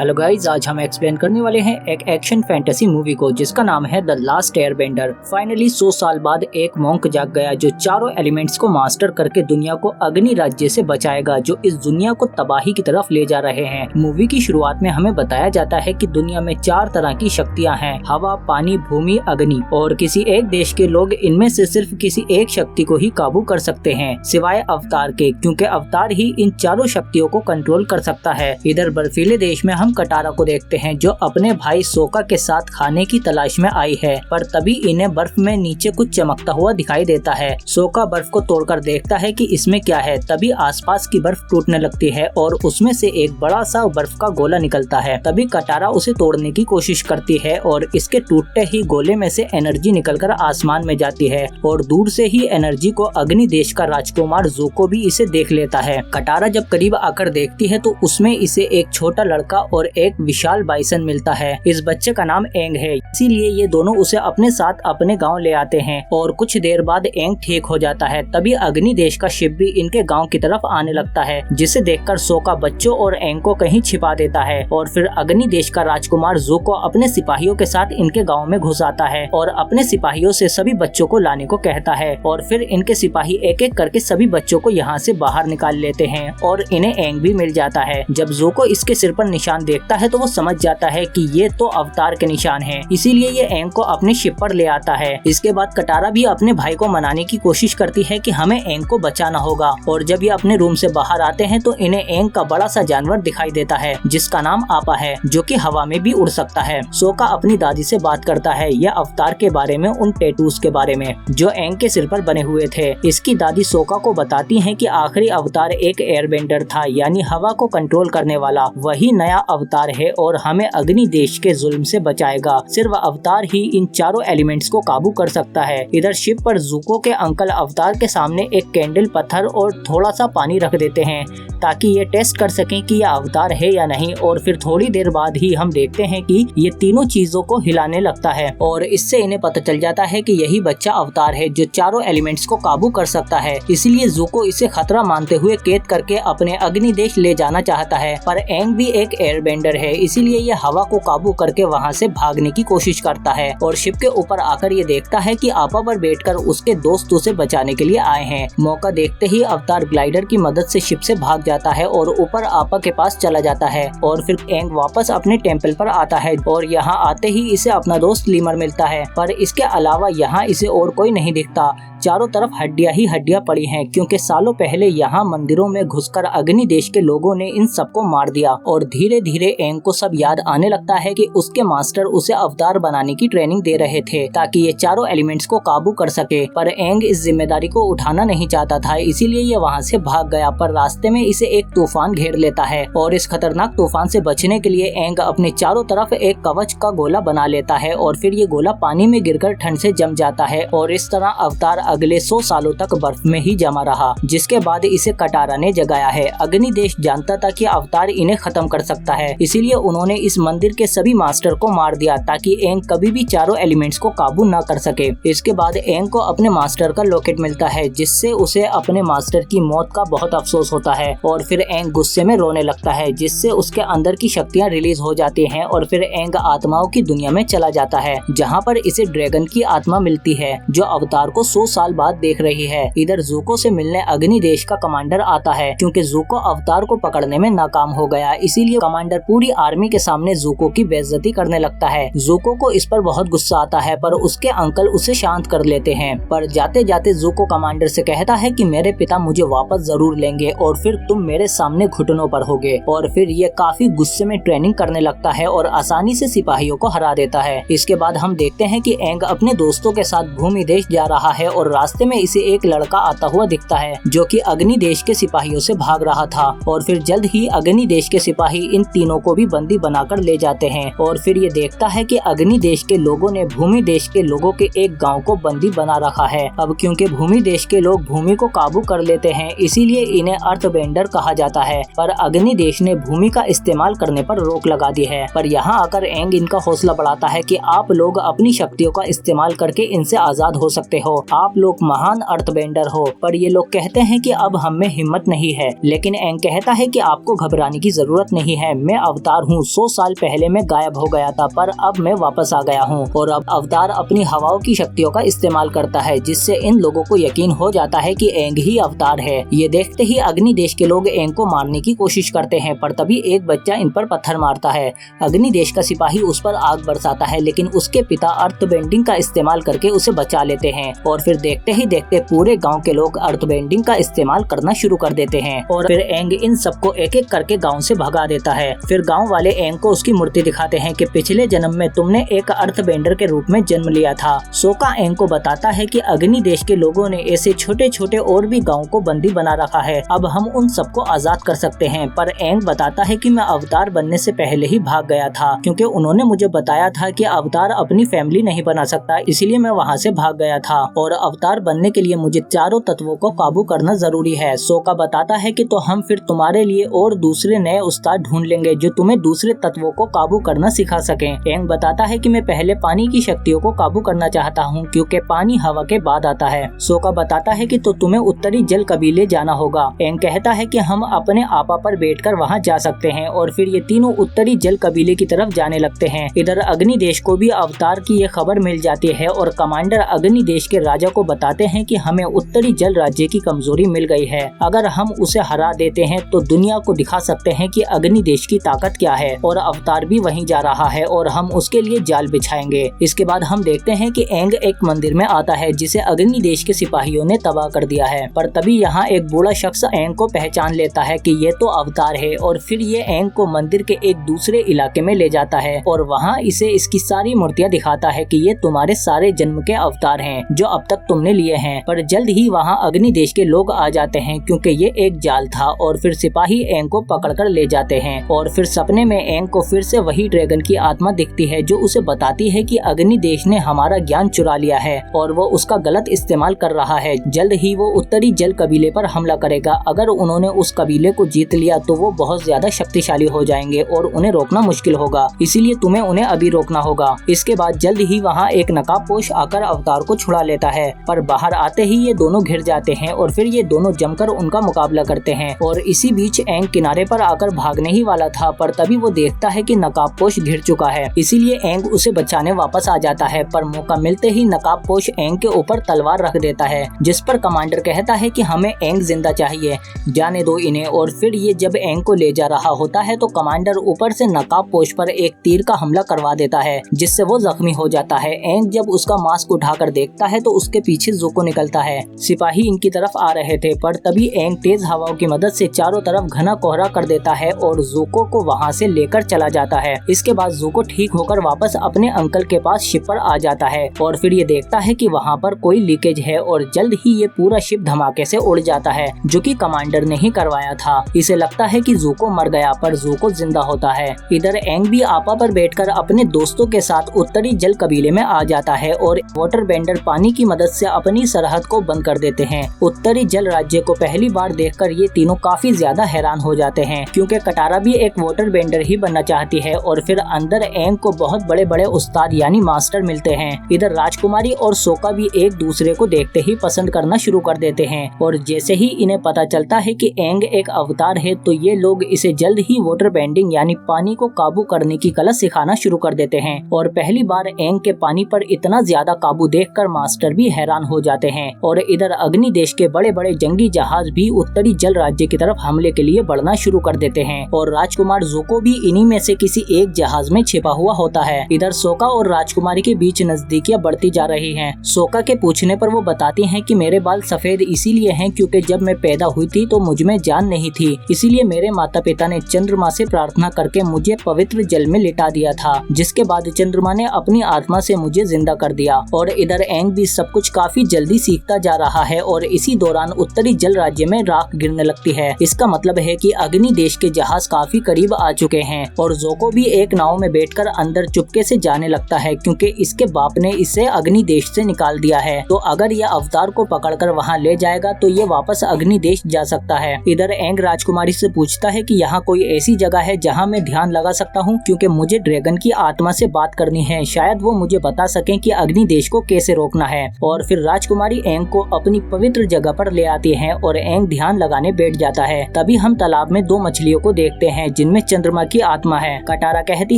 Hello guys, आज हम explain करने वाले हैं एक एक्शन फैंटेसी मूवी को जिसका नाम है द लास्ट एयरबेंडर। फाइनली 100 साल बाद एक मॉन्क जाग गया जो चारों एलिमेंट्स को मास्टर करके दुनिया को अग्नि राज्य से बचाएगा जो इस दुनिया को तबाही की तरफ ले जा रहे हैं। मूवी की शुरुआत में हमें बताया जाता है कि दुनिया में 4 तरह की शक्तियाँ हैं, हवा, पानी, भूमि, अग्नि, और किसी एक देश के लोग इनमें से सिर्फ किसी एक शक्ति को ही काबू कर सकते हैं सिवाय अवतार के, क्योंकि अवतार ही इन चारों शक्तियों को कंट्रोल कर सकता है। इधर बर्फीले देश में हम कटारा को देखते हैं जो अपने भाई सोका के साथ खाने की तलाश में आई है, पर तभी इन्हें बर्फ में नीचे कुछ चमकता हुआ दिखाई देता है। सोका बर्फ को तोड़कर देखता है कि इसमें क्या है, तभी आसपास की बर्फ टूटने लगती है और उसमें से एक बड़ा सा बर्फ का गोला निकलता है। तभी कटारा उसे तोड़ने की कोशिश करती है और इसके टूटते ही गोले में से एनर्जी निकलकर आसमान में जाती है और दूर से ही एनर्जी को अग्नि देश का राजकुमार ज़ूको भी इसे देख लेता है। कटारा जब करीब आकर देखती है तो उसमें इसे एक छोटा लड़का और एक विशाल बाइसन मिलता है। इस बच्चे का नाम एंग है, इसीलिए ये दोनों उसे अपने साथ अपने गांव ले आते हैं और कुछ देर बाद एंग ठीक हो जाता है। तभी अग्नि देश का शिप भी इनके गांव की तरफ आने लगता है, जिसे देखकर सोका बच्चों और एंग को कहीं छिपा देता है और फिर अग्नि देश का राजकुमार ज़ूको अपने सिपाहियों के साथ इनके गाँव में घुस आता है और अपने सिपाहियों से सभी बच्चों को लाने को कहता है और फिर इनके सिपाही एक एक करके सभी बच्चों को यहाँ से बाहर निकाल लेते हैं और इन्हें एंग भी मिल जाता है। जब ज़ूको इसके सिर पर निशान देखता है तो वो समझ जाता है कि ये तो अवतार के निशान हैं, इसीलिए ये एंग को अपने शिप पर ले आता है। इसके बाद कटारा भी अपने भाई को मनाने की कोशिश करती है कि हमें एंग को बचाना होगा और जब ये अपने रूम से बाहर आते हैं तो इन्हें एंग का बड़ा सा जानवर दिखाई देता है जिसका नाम आपा है, जो कि हवा में भी उड़ सकता है। सोका अपनी दादी से बात करता है यह अवतार के बारे में, उन टैटूज के बारे में जो एंग के सिर पर बने हुए थे। इसकी दादी सोका को बताती है कि आखिरी अवतार एक एयरबेंडर था, यानी हवा को कंट्रोल करने वाला, वही नया अवतार है और हमें अग्नि देश के जुल्म से बचाएगा। सिर्फ अवतार ही इन चारों एलिमेंट्स को काबू कर सकता है। इधर शिप पर ज़ूको के अंकल अवतार के सामने एक कैंडल, पत्थर और थोड़ा सा पानी रख देते हैं ताकि ये टेस्ट कर सकें कि यह अवतार है या नहीं, और फिर थोड़ी देर बाद ही हम देखते हैं कि ये तीनों चीजों को हिलाने लगता है और इससे इन्हें पता चल जाता है कि यही बच्चा अवतार है जो चारों एलिमेंट्स को काबू कर सकता है। इसलिए ज़ूको इसे खतरा मानते हुए कैद करके अपने अग्नि देश ले जाना चाहता है, पर एंग भी एक एयरबेंडर है, इसीलिए ये हवा को काबू करके वहाँ से भागने की कोशिश करता है और शिप के ऊपर आकर ये देखता है कि आपा पर बैठकर उसके दोस्त उसे बचाने के लिए आए हैं। मौका देखते ही अवतार ग्लाइडर की मदद से शिप से भाग जाता है और ऊपर आपा के पास चला जाता है और फिर एंग वापस अपने टेम्पल पर आता है और यहाँ आते ही इसे अपना दोस्त लीमर मिलता है, पर इसके अलावा यहाँ इसे और कोई नहीं दिखता। चारों तरफ हड्डियां ही हड्डियां पड़ी हैं, क्योंकि सालों पहले यहाँ मंदिरों में घुसकर अग्नि देश के लोगों ने इन सबको मार दिया और धीरे धीरे एंग को सब याद आने लगता है कि उसके मास्टर उसे अवतार बनाने की ट्रेनिंग दे रहे थे ताकि ये चारों एलिमेंट्स को काबू कर सके, पर एंग इस जिम्मेदारी को उठाना नहीं चाहता था, इसीलिए ये वहाँ से भाग गया। पर रास्ते में इसे एक तूफान घेर लेता है और इस खतरनाक तूफान से बचने के लिए एंग अपने चारों तरफ एक कवच का गोला बना लेता है और फिर ये गोला पानी में गिरकर ठंड से जम जाता है और इस तरह अवतार अगले 100 सालों तक बर्फ में ही जमा रहा, जिसके बाद इसे कटारा ने जगाया है। अग्नि देश जानता था कि अवतार इन्हें खत्म कर सकता है, इसीलिए उन्होंने इस मंदिर के सभी मास्टर को मार दिया ताकि एंग कभी भी चारों एलिमेंट्स को काबू न कर सके। इसके बाद एंग को अपने मास्टर का लॉकेट मिलता है, जिससे उसे अपने मास्टर की मौत का बहुत अफसोस होता है और फिर एंग गुस्से में रोने लगता है, जिससे उसके अंदर की शक्तियाँ रिलीज हो जाती हैं और फिर एंग आत्माओं की दुनिया में चला जाता है, जहाँ पर इसे ड्रैगन की आत्मा मिलती है जो अवतार को 100 साल बाद देख रही है। इधर ज़ूको से मिलने अग्नि देश का कमांडर आता है, क्योंकि ज़ूको अवतार को पकड़ने में नाकाम हो गया, इसीलिए कमांडर पूरी आर्मी के सामने ज़ूको की बेइज्जती करने लगता है। ज़ूको को इस पर बहुत गुस्सा आता है, पर उसके अंकल उसे शांत कर लेते हैं। पर जाते जाते ज़ूको कमांडर से कहता है कि मेरे पिता मुझे वापस जरूर लेंगे और फिर तुम मेरे सामने घुटनों पर होगे, और फिर ये काफी गुस्से में ट्रेनिंग करने लगता है और आसानी से सिपाहियों को हरा देता है। इसके बाद हम देखते हैं कि एंग अपने दोस्तों के साथ भूमि देश जा रहा है और रास्ते में इसे एक लड़का आता हुआ दिखता है जो कि अग्नि देश के सिपाहियों से भाग रहा था और फिर जल्द ही अग्नि देश के सिपाही इन तीनों को भी बंदी बनाकर ले जाते हैं और फिर ये देखता है कि अग्नि देश के लोगों ने भूमि देश के लोगों के एक गांव को बंदी बना रखा है। अब क्योंकि भूमि देश के लोग भूमि को काबू कर लेते हैं, इसीलिए इन्हें अर्थबेंडर कहा जाता है, पर अग्नि देश ने भूमि का इस्तेमाल करने पर रोक लगा दी है। पर यहाँ आकर एंग इनका हौसला बढ़ाता है कि आप लोग अपनी शक्तियों का इस्तेमाल करके इनसे आजाद हो सकते हो, आप लोग महान अर्थबेंडर हो। पर ये लोग कहते हैं कि अब हम में हिम्मत नहीं है, लेकिन एंग कहता है कि आपको घबराने की जरूरत नहीं है, मैं अवतार हूँ, 100 साल पहले मैं गायब हो गया था पर अब मैं वापस आ गया हूँ। और अब अवतार अपनी हवाओं की शक्तियों का इस्तेमाल करता है जिससे इन लोगों को यकीन हो जाता है कि एंग ही अवतार है। ये देखते ही अग्नि देश के लोग एंग को मारने की कोशिश करते हैं पर तभी एक बच्चा इन पर पत्थर मारता है। अग्नि देश का सिपाही उस पर आग बरसाता है लेकिन उसके पिता अर्थ बेंडिंग का इस्तेमाल करके उसे बचा लेते हैं और फिर देखते ही देखते पूरे गांव के लोग अर्थ बेंडिंग का इस्तेमाल करना शुरू कर देते हैं और फिर एंग इन सबको एक एक करके गांव से भगा देता है। फिर गांव वाले एंग को उसकी मूर्ति दिखाते हैं कि पिछले जन्म में तुमने एक अर्थ बेंडर के रूप में जन्म लिया था। सोका एंग को बताता है कि अग्नि देश के लोगों ने ऐसे छोटे छोटे और भी गाँव को बंदी बना रखा है, अब हम उन सबको आजाद कर सकते हैं। पर एंग बताता है कि मैं अवतार बनने से पहले ही भाग गया था क्योंकि उन्होंने मुझे बताया था कि अवतार अपनी फैमिली नहीं बना सकता, इसलिए मैं वहाँ से भाग गया था और अवतार बनने के लिए मुझे चारों तत्वों को काबू करना जरूरी है। सोका बताता है कि तो हम फिर तुम्हारे लिए और दूसरे नए उस्ताद ढूंढ लेंगे जो तुम्हें दूसरे तत्वों को काबू करना सिखा सकें। एंग बताता है कि मैं पहले पानी की शक्तियों को काबू करना चाहता हूँ क्योंकि पानी हवा के बाद आता है। सोका बताता है कि तो तुम्हें उत्तरी जल कबीले जाना होगा। एंग कहता है कि हम अपने आपा पर बैठकर वहाँ जा सकते हैं और फिर ये तीनों उत्तरी जल कबीले की तरफ जाने लगते हैं। इधर अग्नि देश को भी अवतार की ये खबर मिल जाती है और कमांडर अग्नि देश के राजा को बताते हैं कि हमें उत्तरी जल राज्य की कमजोरी मिल गई है, अगर हम उसे हरा देते हैं तो दुनिया को दिखा सकते हैं कि अग्नि देश की ताकत क्या है और अवतार भी वहीं जा रहा है और हम उसके लिए जाल बिछाएंगे। इसके बाद हम देखते हैं कि एंग एक मंदिर में आता है जिसे अग्नि देश के सिपाहियों ने तबाह कर दिया है। पर तभी यहाँ एक बूढ़ा शख्स एंग को पहचान लेता है कि ये तो अवतार है और फिर ये एंग को मंदिर के एक दूसरे इलाके में ले जाता है और वहाँ इसे इसकी सारी मूर्तियाँ दिखाता है कि ये तुम्हारे सारे जन्म के अवतार हैं जो अब तक तुमने लिए हैं। पर जल्द ही वहाँ अग्नि देश के लोग आ जाते हैं क्योंकि ये एक जाल था और फिर सिपाही एंग को पकड़कर ले जाते हैं और फिर सपने में एंग को फिर से वही ड्रैगन की आत्मा दिखती है जो उसे बताती है कि अग्नि देश ने हमारा ज्ञान चुरा लिया है और वो उसका गलत इस्तेमाल कर रहा है। जल्द ही वो उत्तरी जल कबीले पर हमला करेगा। अगर उन्होंने उस कबीले को जीत लिया तो वो बहुत ज्यादा शक्तिशाली हो जाएंगे और उन्हें रोकना मुश्किल होगा, इसीलिए तुम्हें उन्हें अभी रोकना होगा। इसके बाद जल्द ही वहाँ एक नकाबपोश आकर अवतार को छुड़ा लेता है पर बाहर आते ही ये दोनों घिर जाते हैं और फिर ये दोनों जमकर उनका मुकाबला करते हैं और इसी बीच एंग किनारे पर आकर भागने ही वाला था पर तभी वो देखता है कि नकाबपोश घिर चुका है, इसीलिए एंग उसे बचाने वापस आ जाता है। पर मौका मिलते ही नकाबपोश एंग के ऊपर तलवार रख देता है जिस पर कमांडर कहता है कि हमें एंग जिंदा चाहिए, जाने दो इन्हें। और फिर ये जब एंग को ले जा रहा होता है तो कमांडर ऊपर से नकाबपोश पर एक तीर का हमला करवा देता है जिससे वो जख्मी हो जाता है। एंग जब उसका मास्क उठाकर देखता है तो उसके पीछे ज़ोको निकलता है। सिपाही इनकी तरफ आ रहे थे पर तभी एंग तेज हवाओं की मदद से चारों तरफ घना कोहरा कर देता है और ज़ोको को वहाँ से लेकर चला जाता है। इसके बाद ज़ोको ठीक होकर वापस अपने अंकल के पास शिप पर आ जाता है और फिर ये देखता है कि वहाँ पर कोई लीकेज है और जल्द ही ये पूरा शिप धमाके से उड़ जाता है जो कि कमांडर ने ही करवाया था। इसे लगता है कि ज़ोको मर गया पर ज़ोको जिंदा होता है। इधर एंग भी आपा पर बैठकर अपने दोस्तों के साथ उत्तरी जल कबीले में आ जाता है और वाटर बेंडर पानी की मदद से अपनी सरहद को बंद कर देते हैं। उत्तरी जल राज्य को पहली बार देखकर ये तीनों काफी ज्यादा हैरान हो जाते हैं क्योंकि कटारा भी एक वाटर बेंडर ही बनना चाहती है और फिर अंदर एंग को बहुत बड़े बड़े उस्ताद यानी मास्टर मिलते हैं। इधर राजकुमारी और सोका भी एक दूसरे को देखते ही पसंद करना शुरू कर देते हैं और जैसे ही इन्हें पता चलता है कि एंग एक अवतार है तो ये लोग इसे जल्द ही वाटर बेंडिंग यानी पानी को काबू करने की कला सिखाना शुरू कर देते हैं। और पहली बार एंग के पानी पर इतना ज्यादा काबू देखकर मास्टर भी हैरान हो जाते हैं। और इधर अग्नि देश के बड़े बड़े जंगी जहाज भी उत्तरी जल राज्य की तरफ हमले के लिए बढ़ना शुरू कर देते हैं और राजकुमार ज़ोको भी इन्हीं में से किसी एक जहाज में छिपा हुआ होता है। इधर सोका और राजकुमारी के बीच नजदीकियां बढ़ती जा रही हैं। सोका के पूछने पर वो बताती हैं कि मेरे बाल सफेद इसीलिए हैं क्योंकि जब मैं पैदा हुई थी तो मुझ में जान नहीं थी, इसीलिए मेरे माता पिता ने चंद्रमा से प्रार्थना करके मुझे पवित्र जल में लिटा दिया था, जिसके बाद चंद्रमा ने अपनी आत्मा से मुझे जिंदा कर दिया। और इधर एंग भी सब कुछ काफी जल्दी सीखता जा रहा है और इसी दौरान उत्तरी जल राज्य में राख गिरने लगती है। इसका मतलब है कि अग्नि देश के जहाज काफी करीब आ चुके हैं और ज़ोको भी एक नाव में बैठकर अंदर चुपके से जाने लगता है क्योंकि इसके बाप ने इसे अग्नि देश से निकाल दिया है। तो अगर यह अवतार को पकड़कर वहां ले जाएगा तो ये वापस अग्नि देश जा सकता है। इधर एंग राजकुमारी से पूछता है कि यहाँ कोई ऐसी जगह है जहाँ मैं ध्यान लगा सकता हूँ क्योंकि मुझे ड्रैगन की आत्मा से बात करनी है, शायद वो मुझे बता सकें कि अग्नि देश को कैसे रोकना है। और फिर राजकुमारी एंग को अपनी पवित्र जगह पर ले आती है और एंग ध्यान लगाने बैठ जाता है। तभी हम तालाब में दो मछलियों को देखते हैं जिनमें चंद्रमा की आत्मा है। कटारा कहती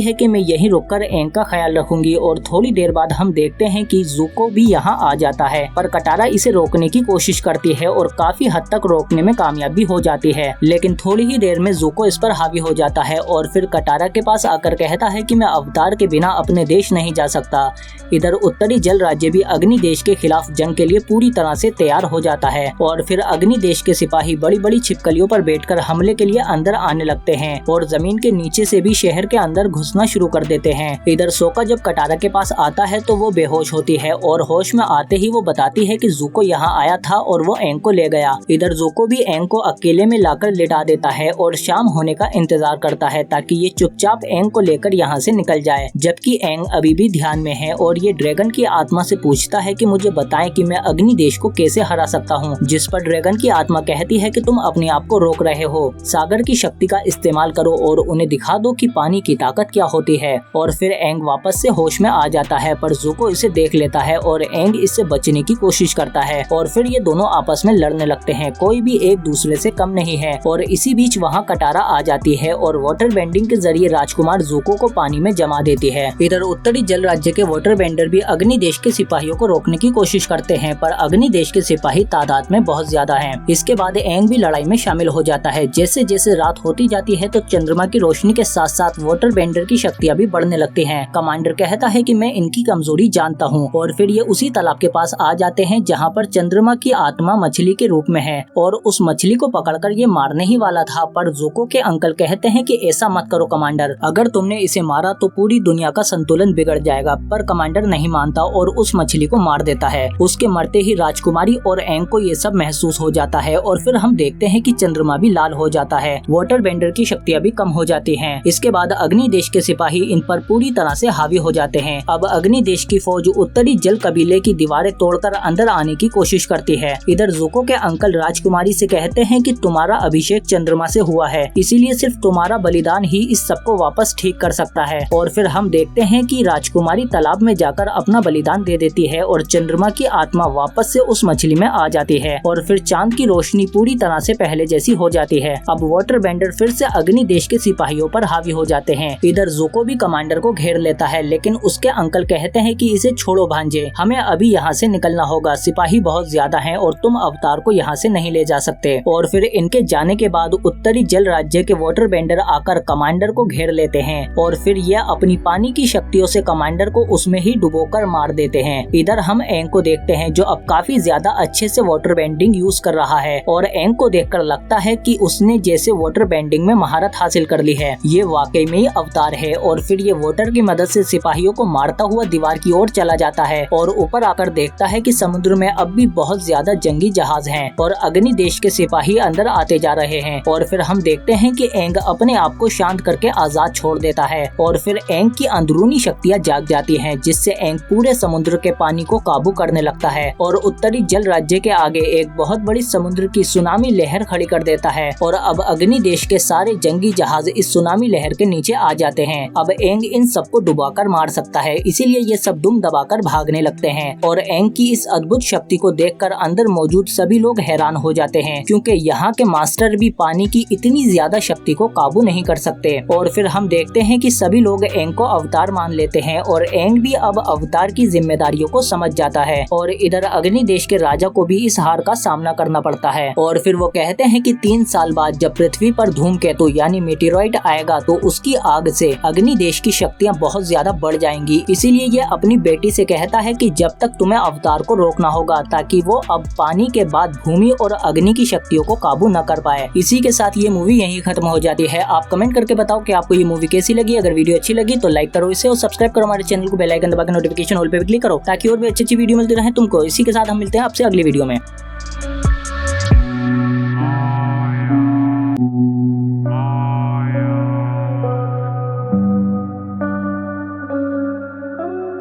है कि मैं यहीं रुककर एंग का ख्याल रखूंगी और थोड़ी देर बाद हम देखते हैं कि ज़ुको भी यहाँ आ जाता है, पर कटारा इसे रोकने की कोशिश करती है और काफी हद तक रोकने में कामयाब भी हो जाती है। लेकिन थोड़ी ही देर में ज़ुको इस पर हावी हो जाता है और फिर कटारा के पास आकर कहता है कि मैं अवतार के बिना अपने देश नहीं जा सकता। इधर उत्तरी जल राज्य भी अग्नि देश के खिलाफ जंग के लिए पूरी तरह से तैयार हो जाता है और फिर अग्नि देश के सिपाही बड़ी बड़ी छिपकलियों पर बैठकर हमले के लिए अंदर आने लगते हैं और जमीन के नीचे से भी शहर के अंदर घुसना शुरू कर देते हैं। इधर सोका जब कटारा के पास आता है तो वो बेहोश होती है और होश में आते ही वो बताती है कि ज़ुको यहाँ आया था और वो एंग को ले गया। इधर ज़ुको भी एंग को अकेले में लाकर लिटा देता है और शाम होने का इंतजार करता है ताकि ये चुपचाप एंग को लेकर यहाँ से निकल जाए, जबकि एंग अभी भी ध्यान में है और ये ड्रैगन की आत्मा से पूछता है कि मुझे बताएं कि मैं अग्नि देश को कैसे हरा सकता हूँ, जिस पर ड्रैगन की आत्मा कहती है कि तुम अपने आप को रोक रहे हो, सागर की शक्ति का इस्तेमाल करो और उन्हें दिखा दो कि पानी की ताकत क्या होती है। और फिर एंग वापस से होश में आ जाता है, पर ज़ुको इसे देख लेता है और एंग इससे बचने की कोशिश करता है और फिर ये दोनों आपस में लड़ने लगते हैं। कोई भी एक दूसरे से कम नहीं है और इसी बीच वहाँ कटारा आ जाती है और वाटर बेंडिंग के जरिए राजकुमार ज़ुको को पानी में जमा देती है। इधर उत्तरी जल राज्य के वाटर बेंडर भी अग्नि देश के सिपाहियों को रोकने की कोशिश करते हैं, पर अग्नि देश के सिपाही तादाद में बहुत ज्यादा हैं। इसके बाद एंग भी लड़ाई में शामिल हो जाता है। जैसे जैसे रात होती जाती है तो चंद्रमा की रोशनी के साथ साथ वाटर बेंडर की शक्तियाँ भी बढ़ने लगती हैं। कमांडर कहता है कि मैं इनकी कमजोरी जानता हूँ और फिर ये उसी तालाब के पास आ जाते हैं जहाँ पर चंद्रमा की आत्मा मछली के रूप में है और उस मछली को पकड़कर ये मारने ही वाला था, पर ज़ुको के अंकल कहते हैं कि ऐसा मत करो कमांडर, अगर तुमने इसे मारा तो पूरी दुनिया का संतुलन बिगड़ जाएगा। पर कमांडर नहीं मानता और उस मछली को मार देता है। उसके मरते ही राजकुमारी और एंग को ये सब महसूस हो जाता है और फिर हम देखते हैं कि चंद्रमा भी लाल हो जाता है, वाटर बेंडर की शक्तियाँ भी कम हो जाती हैं। इसके बाद अग्नि देश के सिपाही इन पर पूरी तरह से हावी हो जाते हैं। अब अग्नि देश की फौज उत्तरी जल कबीले की दीवारें तोड़कर अंदर आने की कोशिश करती है। इधर ज़ुको के अंकल राजकुमारी से कहते हैं कि तुम्हारा अभिषेक चंद्रमा से हुआ है, इसीलिए सिर्फ तुम्हारा बलिदान ही इस सबको वापस ठीक कर सकता है। और फिर हम देखते हैं कि राजकुमारी तालाब में जाकर अपना बलिदान दे देती है और चंद्रमा की आत्मा वापस से उस मछली में आ जाती है और फिर चांद की रोशनी पूरी तरह से पहले जैसी हो जाती है। अब वाटर बेंडर फिर से अग्नि देश के सिपाहियों पर हावी हो जाते हैं। इधर ज़ुको भी कमांडर को घेर लेता है, लेकिन उसके अंकल कहते हैं कि इसे छोड़ो भांजे, हमें अभी यहाँ से निकलना होगा, सिपाही बहुत ज्यादा हैं और तुम अवतार को यहाँ से नहीं ले जा सकते। और फिर इनके जाने के बाद उत्तरी जल राज्य के वाटर बेंडर आकर कमांडर को घेर लेते हैं और फिर यह अपनी पानी की शक्तियों से कमांडर को उसमें ही डुबोकर मार देते हैं। इधर हम एंग को देखते हैं जो अब काफी ज्यादा अच्छे से वाटर बेंडिंग यूज कर रहा है और एंग को देखकर लगता है कि उसने जैसे वाटर बेंडिंग में महारत हासिल कर ली है, ये वाकई में ही अवतार है। और फिर ये वाटर की मदद से सिपाहियों को मारता हुआ दीवार की ओर चला जाता है और ऊपर आकर देखता है कि समुद्र में अब भी बहुत ज्यादा जंगी जहाज हैं और अग्नि देश के सिपाही अंदर आते जा रहे हैं। और फिर हम देखते हैं कि एंग अपने आप को शांत करके आजाद छोड़ देता है और फिर एंग की अंदरूनी शक्तियाँ जाग जाती हैं, जिससे एंग पूरे समुद्र के पानी को काबू करने लगता है और उत्तरी जल राज्य के आगे एक बहुत बड़ी समुद्र की सुनामी लहर खड़ी कर देता है और अब अग्नि देश के सारे जंगी जहाज इस सुनामी लहर के नीचे आ जाते हैं। अब एंग इन सबको डुबाकर मार सकता है, इसीलिए ये सब दुम दबाकर भागने लगते हैं और एंग की इस अद्भुत शक्ति को देखकर अंदर मौजूद सभी लोग हैरान हो जाते हैं, क्योंकि यहाँ के मास्टर भी पानी की इतनी ज्यादा शक्ति को काबू नहीं कर सकते। और फिर हम देखते हैं कि सभी लोग एंग को अवतार मान लेते हैं और एंग भी अब अवतार की जिम्मेदारियों को समझ जाता है। और इधर अग्नि देश के राजा को भी इस हार का सामना करना पड़ता है और फिर वो कहते हैं कि 3 साल बाद जब पृथ्वी पर धूमकेतु यानी मेटेरॉइड आएगा तो उसकी आग से अग्नि देश की शक्तियाँ बहुत ज्यादा बढ़ जाएंगी। इसीलिए ये अपनी बेटी से कहता है कि जब तक तुम्हें अवतार को रोकना होगा ताकि वो अब पानी के बाद भूमि और अग्नि की शक्तियों को काबू न कर पाए। इसी के साथ ये मूवी यहीं खत्म हो जाती है। आप कमेंट करके बताओ कि आपको ये मूवी कैसी लगी। अगर वीडियो अच्छी लगी तो लाइक करो इसे और सब्सक्राइब करो हमारे चैनल को, बेल आइकन दबा के नोटिफिकेशन ऑल पे भी क्लिक करो ताकि और भी अच्छी वीडियो मिलती रहे तुमको। इसी के साथ हम मिलते हैं आपसे अगली वीडियो में।